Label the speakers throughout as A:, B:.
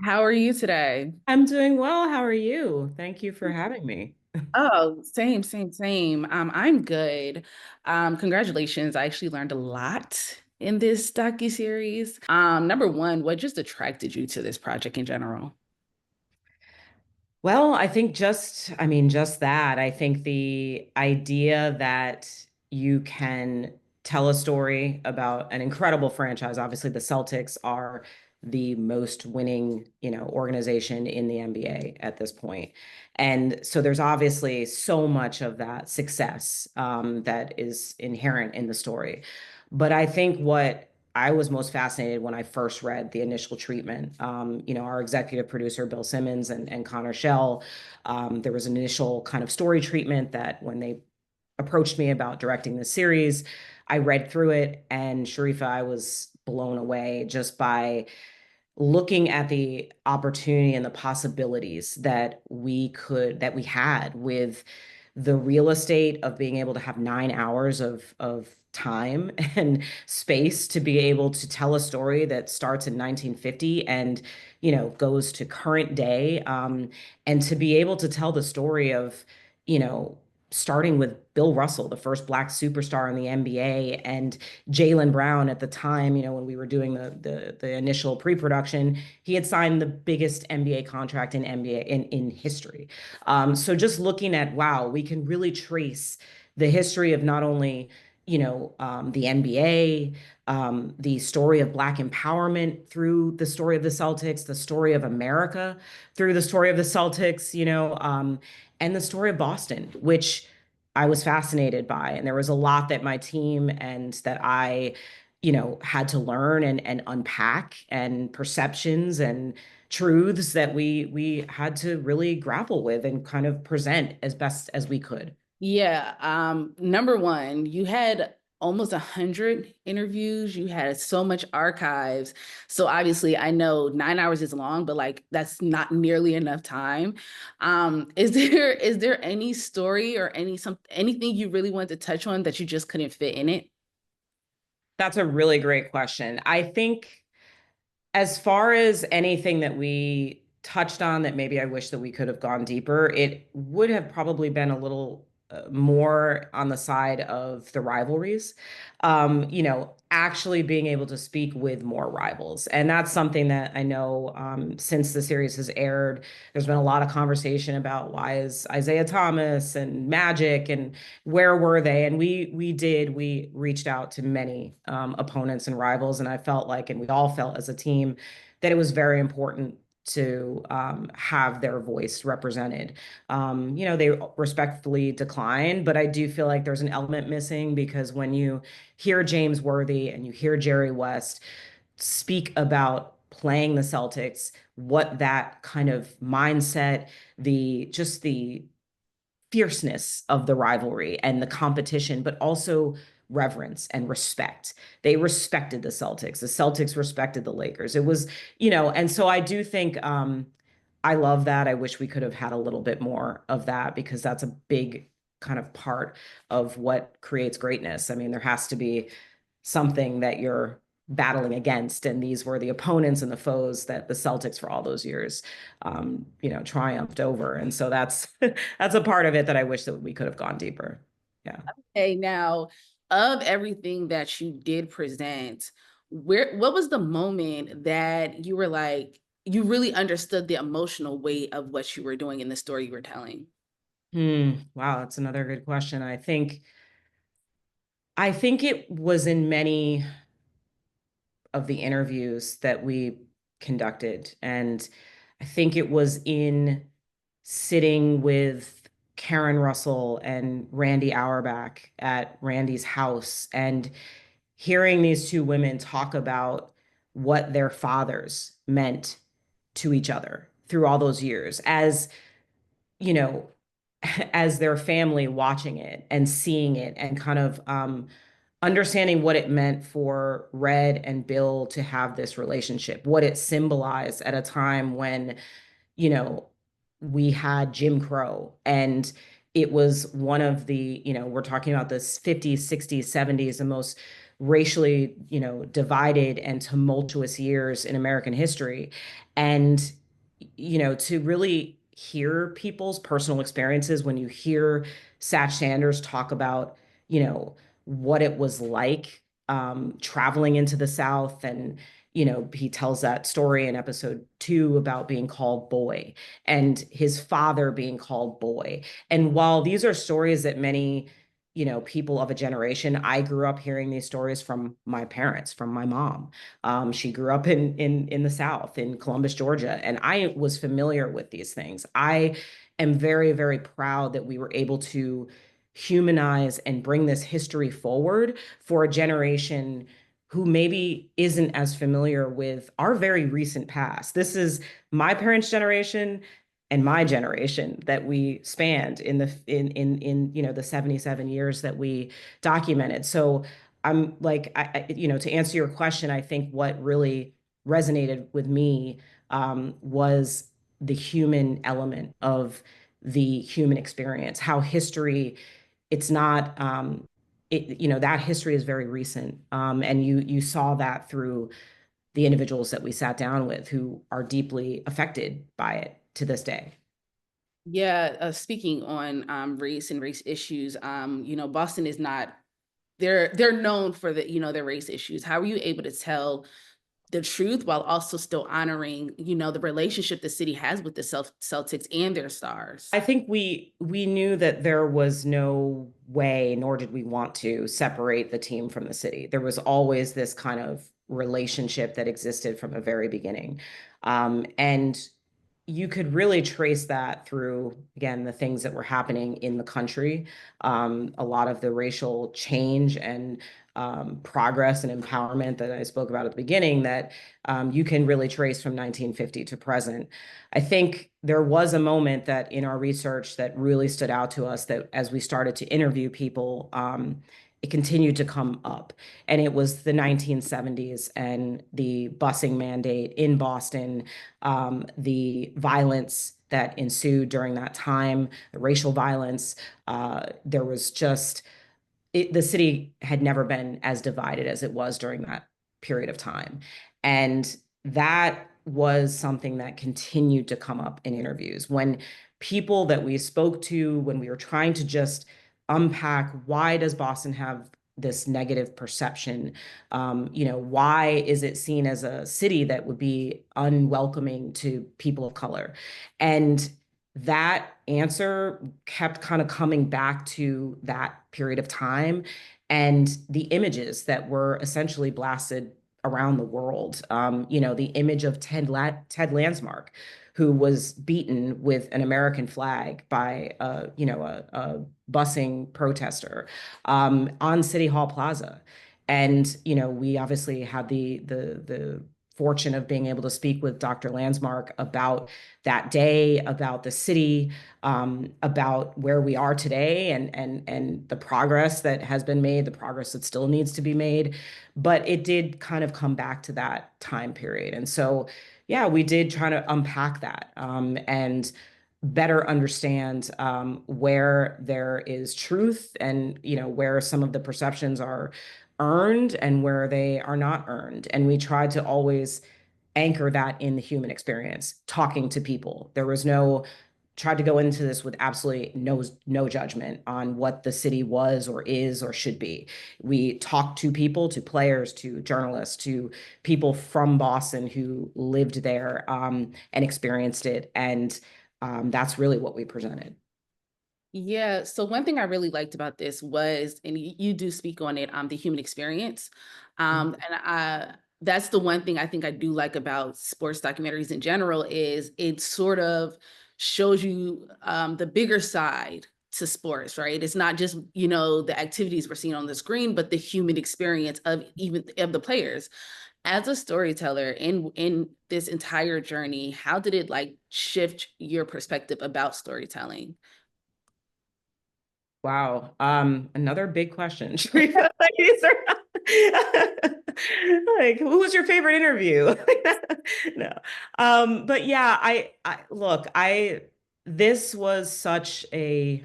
A: How are you today?
B: I'm doing well. How are you? Thank you for having me.
A: Oh, same, same, same. I'm good. Congratulations. I actually learned a lot in this docu-series. Number one, what just attracted you to this project in general?
B: Well, I think just that. I think the idea that you can tell a story about an incredible franchise. Obviously, the Celtics are the most winning, organization in the NBA at this point. And so there's obviously so much of that success that is inherent in the story. But I think what I was most fascinated when I first read the initial treatment. Our executive producer, Bill Simmons and Connor Shell, there was an initial kind of story treatment that when they approached me about directing the series, I read through it. And Sharifa, I was blown away just by looking at the opportunity and the possibilities that we had with the real estate of being able to have 9 hours of time and space to be able to tell a story that starts in 1950 and goes to current day, and to be able to tell the story of you know starting with Bill Russell, the first black superstar in the NBA, and Jaylen Brown at the time, when we were doing the initial pre-production, he had signed the biggest NBA contract in NBA in history. So just looking at, wow, we can really trace the history of not only the NBA, the story of Black empowerment through the story of the Celtics, the story of America through the story of the Celtics, and the story of Boston, which I was fascinated by. And there was a lot that my team and that I, had to learn and unpack, and perceptions and truths that we had to really grapple with and kind of present as best as we could.
A: Yeah, number one, you had almost 100 interviews. You had so much archives. So obviously, I know 9 hours is long, but like that's not nearly enough time. Is there any story or anything you really wanted to touch on that you just couldn't fit in it?
B: That's a really great question. I think as far as anything that we touched on that maybe I wish that we could have gone deeper, it would have probably been a little more on the side of the rivalries. Actually being able to speak with more rivals. And that's something that I know, since the series has aired, there's been a lot of conversation about why is Isaiah Thomas and Magic and where were they? And we reached out to many opponents and rivals, and I felt like, and we all felt as a team, that it was very important to have their voice represented. They respectfully declined, but I do feel like there's an element missing because when you hear James Worthy and you hear Jerry West speak about playing the Celtics, what that kind of mindset, the fierceness of the rivalry and the competition, but also reverence and respect. They respected the Celtics. The Celtics respected the Lakers. It was, and so I do think, I love that. I wish we could have had a little bit more of that because that's a big kind of part of what creates greatness. I mean, there has to be something that you're battling against, and these were the opponents and the foes that the Celtics for all those years, triumphed over. And so that's that's a part of it that I wish that we could have gone deeper. Yeah.
A: Hey, now, of everything that you did present, what was the moment that you were like, you really understood the emotional weight of what you were doing in the story you were telling?
B: Wow, that's another good question. I think it was in many of the interviews that we conducted. And I think it was in sitting with Karen Russell and Randy Auerbach at Randy's house and hearing these two women talk about what their fathers meant to each other through all those years as, you know, as their family watching it and seeing it and kind of understanding what it meant for Red and Bill to have this relationship, what it symbolized at a time when, you know, we had Jim Crow, and it was one of the, we're talking about this 50s, 60s, 70s, the most racially, divided and tumultuous years in American history. And, to really hear people's personal experiences, when you hear Satch Sanders talk about, what it was like traveling into the South. And, he tells that story in episode 2 about being called boy and his father being called boy. And while these are stories that many, people of a generation, I grew up hearing these stories from my parents, from my mom. She grew up in the South, in Columbus, Georgia, and I was familiar with these things. I am very, very proud that we were able to humanize and bring this history forward for a generation who maybe isn't as familiar with our very recent past. This is my parents' generation and my generation that we spanned in the 77 years that we documented. So I'm like, to answer your question, I think what really resonated with me was the human element of the human experience, how history, it's not that history is very recent. And you saw that through the individuals that we sat down with who are deeply affected by it to this day.
A: Yeah, speaking on race and race issues, Boston is not, they're known for their race issues. How were you able to tell the truth while also still honoring, the relationship the city has with the Celtics and their stars?
B: I think we knew that there was no way, nor did we want to separate the team from the city. There was always this kind of relationship that existed from the very beginning. And you could really trace that through, again, the things that were happening in the country, a lot of the racial change and progress and empowerment that I spoke about at the beginning that you can really trace from 1950 to present. I think there was a moment that in our research that really stood out to us, that as we started to interview people, it continued to come up. And it was the 1970s and the busing mandate in Boston, the violence that ensued during that time, the racial violence. There was just the city had never been as divided as it was during that period of time. And that was something that continued to come up in interviews. When people that we spoke to, when we were trying to just unpack, why does Boston have this negative perception? Why is it seen as a city that would be unwelcoming to people of color? And that answer kept kind of coming back to that period of time and the images that were essentially blasted around the world. The image of Ted Lansmark, who was beaten with an American flag by a busing protester on City Hall Plaza. And we obviously had the fortune of being able to speak with Dr. Lansmark about that day, about the city, about where we are today, and the progress that has been made, the progress that still needs to be made. But it did kind of come back to that time period. And so, yeah, we did try to unpack that and better understand where there is truth and, where some of the perceptions are earned and where they are not earned. And we tried to always anchor that in the human experience, talking to people. There was no, tried to go into this with absolutely no judgment on what the city was or is or should be. We talked to people, to players, to journalists, to people from Boston who lived there and experienced it. And that's really what we presented.
A: Yeah. So one thing I really liked about this was, and you do speak on it, the human experience. And that's the one thing I think I do like about sports documentaries in general is it sort of shows you the bigger side to sports, right? It's not just, the activities we're seeing on the screen, but the human experience of even of the players. As a storyteller in this entire journey, how did it like shift your perspective about storytelling?
B: Wow. Another big question, Sharifa. Like, these are like, who was your favorite interview? No. But yeah, I look, this was such a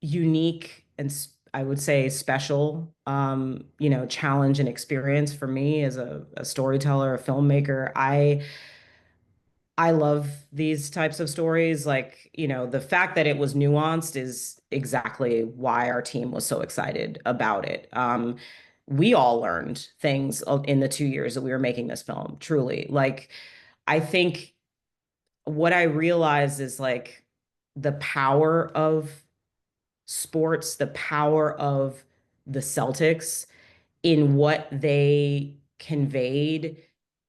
B: unique and I would say, special, challenge and experience for me as a storyteller, a filmmaker. I love these types of stories. Like, the fact that it was nuanced is exactly why our team was so excited about it. We all learned things in the 2 years that we were making this film, truly. Like, I think what I realized is like the power of sports, the power of the Celtics in what they conveyed,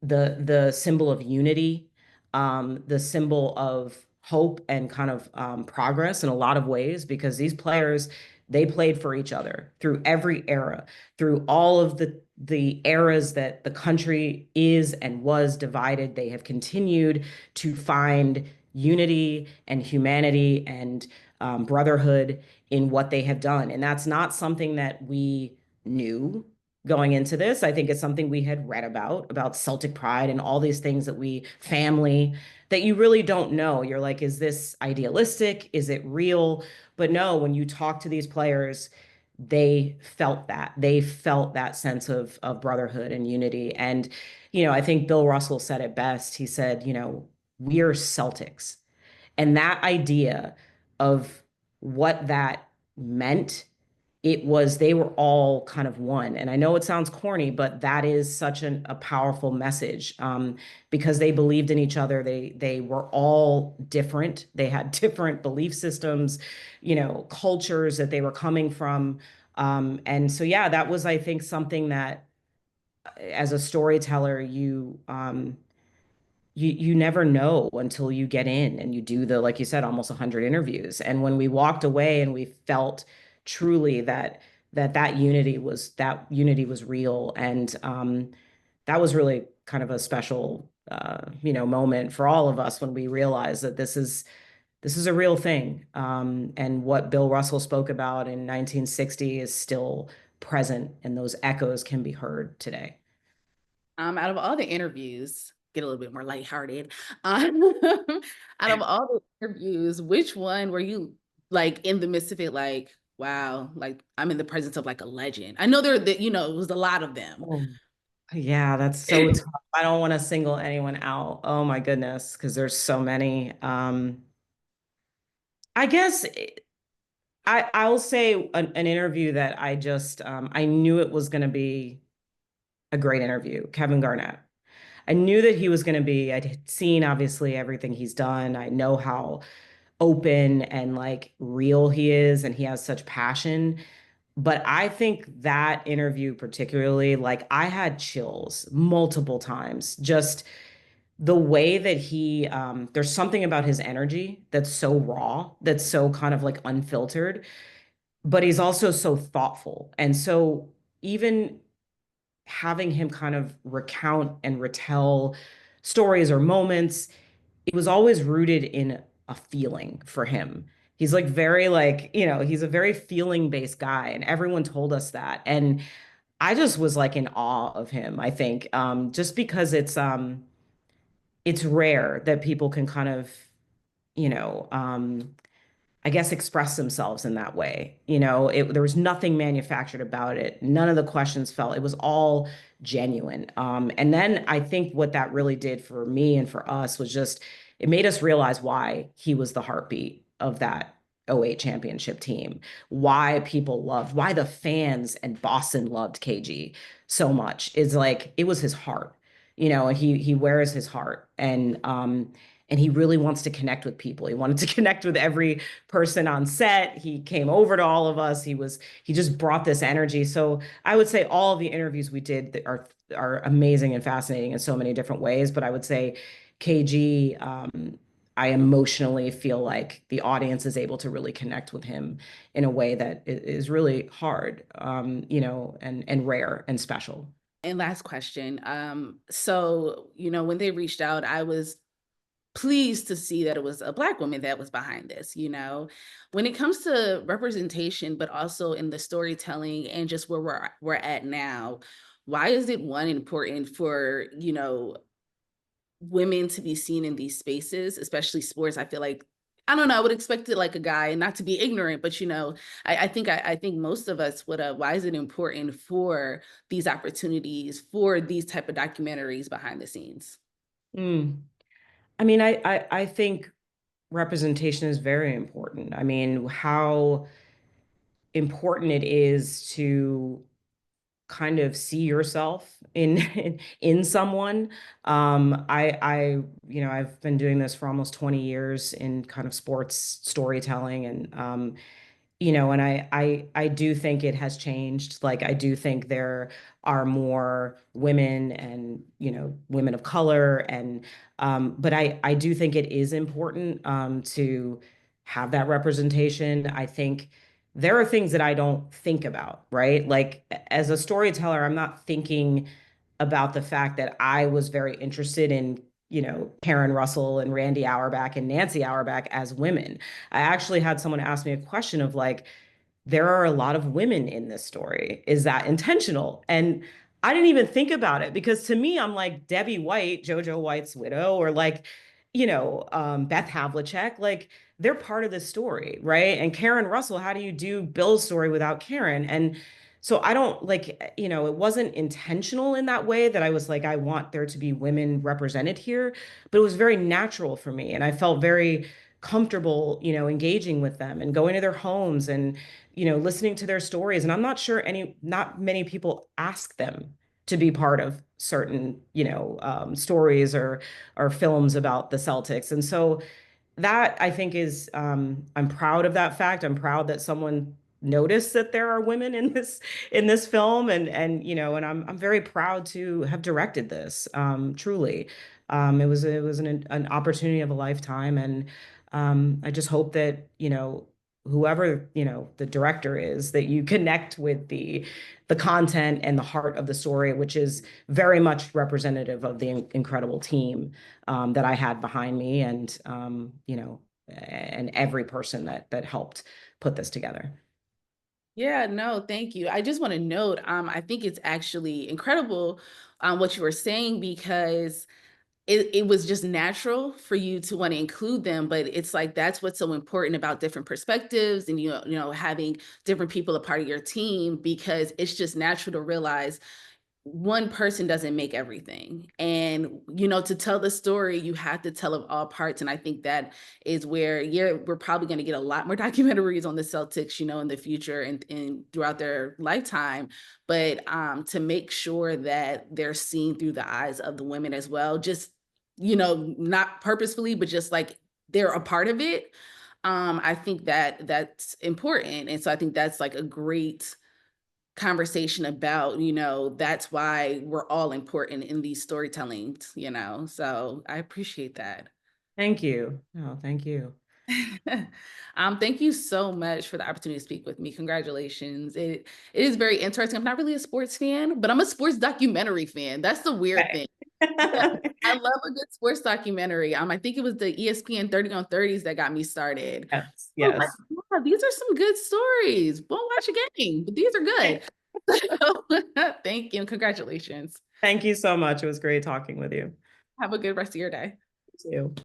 B: the symbol of unity, the symbol of hope and kind of progress in a lot of ways, because these players, they played for each other through every era, through all of the eras that the country is and was divided. They have continued to find unity and humanity and brotherhood in what they have done. And that's not something that we knew going into this. I think it's something we had read about Celtic pride and all these things that family, that you really don't know. You're like, is this idealistic? Is it real? But no, when you talk to these players, they felt that. They felt that sense of brotherhood and unity. And, I think Bill Russell said it best. He said, we are Celtics. And that idea of what that meant, it was they were all kind of one. And I know it sounds corny, but that is such a powerful message, because they believed in each other. They were all different. They had different belief systems, cultures that they were coming from. And so, yeah, that was, I think, something that as a storyteller, you never know until you get in and you do the, like you said, almost 100 interviews. And when we walked away and we felt truly that unity was real. And that was really kind of a special moment for all of us when we realized that this is a real thing. And what Bill Russell spoke about in 1960 is still present, and those echoes can be heard today.
A: Out of all the interviews, get a little bit more lighthearted. Um, out of all the interviews, which one were you like in the midst of it, like, wow, like I'm in the presence of like a legend? I know it was a lot of them.
B: Oh, yeah, that's so tough. I don't want to single anyone out. Oh my goodness, because there's so many. I guess I'll say an interview that I knew it was going to be a great interview. Kevin Garnett. I knew that he was going to be. I'd seen obviously everything he's done. I know how open and like real he is, and he has such passion. But I think that interview particularly, like I had chills multiple times. Just the way that there's something about his energy that's so raw, that's so kind of like unfiltered, but he's also so thoughtful. And so even having him kind of recount and retell stories or moments, it was always rooted in a feeling for him. He's like very like, he's a very feeling based guy, and everyone told us that. And I just was like in awe of him, I think, just because it's rare that people can kind of, you know, um, I guess, express themselves in that way. There was nothing manufactured about it. None of the questions felt, it was all genuine. And then I think what that really did for me and for us was just, it made us realize why he was the heartbeat of that '08 championship team, why the fans and Boston loved KG so much. Is like, it was his heart, and he wears his heart. And he really wants to connect with people. He wanted to connect with every person on set. He came over to all of us. He just brought this energy. So I would say all of the interviews we did that are amazing and fascinating in so many different ways. But I would say KG, I emotionally feel like the audience is able to really connect with him in a way that is really hard, and rare and special.
A: And last question. So, when they reached out, I was pleased to see that it was a Black woman that was behind this. When it comes to representation, but also in the storytelling and just where we're at now, why is it one important for, women to be seen in these spaces, especially sports? I feel like I don't know. I would expect it like a guy, and not to be ignorant, but I think most of us would. Why is it important for these opportunities for these type of documentaries behind the scenes?
B: Mm. I mean, I think representation is very important. I mean, how important it is to kind of see yourself in in someone. I've been doing this for almost 20 years in kind of sports storytelling, and and I do think it has changed. Like I do think there are more women and, women of color, and but I do think it is important to have that representation. I think there are things that I don't think about, right? Like as a storyteller, I'm not thinking about the fact that I was very interested in, Karen Russell and Randy Auerbach and Nancy Auerbach as women. I actually had someone ask me a question of like, there are a lot of women in this story. Is that intentional? And I didn't even think about it because to me, I'm like Debbie White, JoJo White's widow, or like, Beth Havlicek, like they're part of the story, right? And Karen Russell, how do you do Bill's story without Karen? And so I don't like, it wasn't intentional in that way that I was like, I want there to be women represented here, but it was very natural for me. And I felt very comfortable, engaging with them and going to their homes and, listening to their stories. And I'm not sure not many people ask them to be part of certain, stories or films about the Celtics. And so that I think is I'm proud of that fact. I'm proud that someone noticed that there are women in this film, and I'm very proud to have directed this. Truly, it was an opportunity of a lifetime, and I just hope that whoever the director is, that you connect with the content and the heart of the story, which is very much representative of the incredible team that I had behind me, and every person that helped put this together.
A: Yeah, no, thank you. I just want to note, I think it's actually incredible, what you were saying, because it was just natural for you to want to include them, but it's like that's what's so important about different perspectives, and having different people a part of your team, because it's just natural to realize one person doesn't make everything. And to tell the story, you have to tell of all parts. And I think that is where, yeah, we're probably going to get a lot more documentaries on the Celtics, in the future, and throughout their lifetime. But to make sure that they're seen through the eyes of the women as well, just not purposefully, but just like they're a part of it. I think that that's important. And so I think that's like a great conversation about, that's why we're all important in these storytellings, so I appreciate that.
B: Thank you. Oh, thank you.
A: Thank you so much for the opportunity to speak with me. Congratulations. It is very interesting. I'm not really a sports fan, but I'm a sports documentary fan. That's the weird
B: Okay.
A: thing. Yeah, I love a good sports documentary. I think it was the ESPN 30 on 30s that got me started.
B: Yes,
A: I was like,
B: yes.
A: wow, these are some good stories. Won't watch a game, but these are good. Thank you. Congratulations.
B: Thank you so much. It was great talking with you.
A: Have a good rest of your day.
B: You too.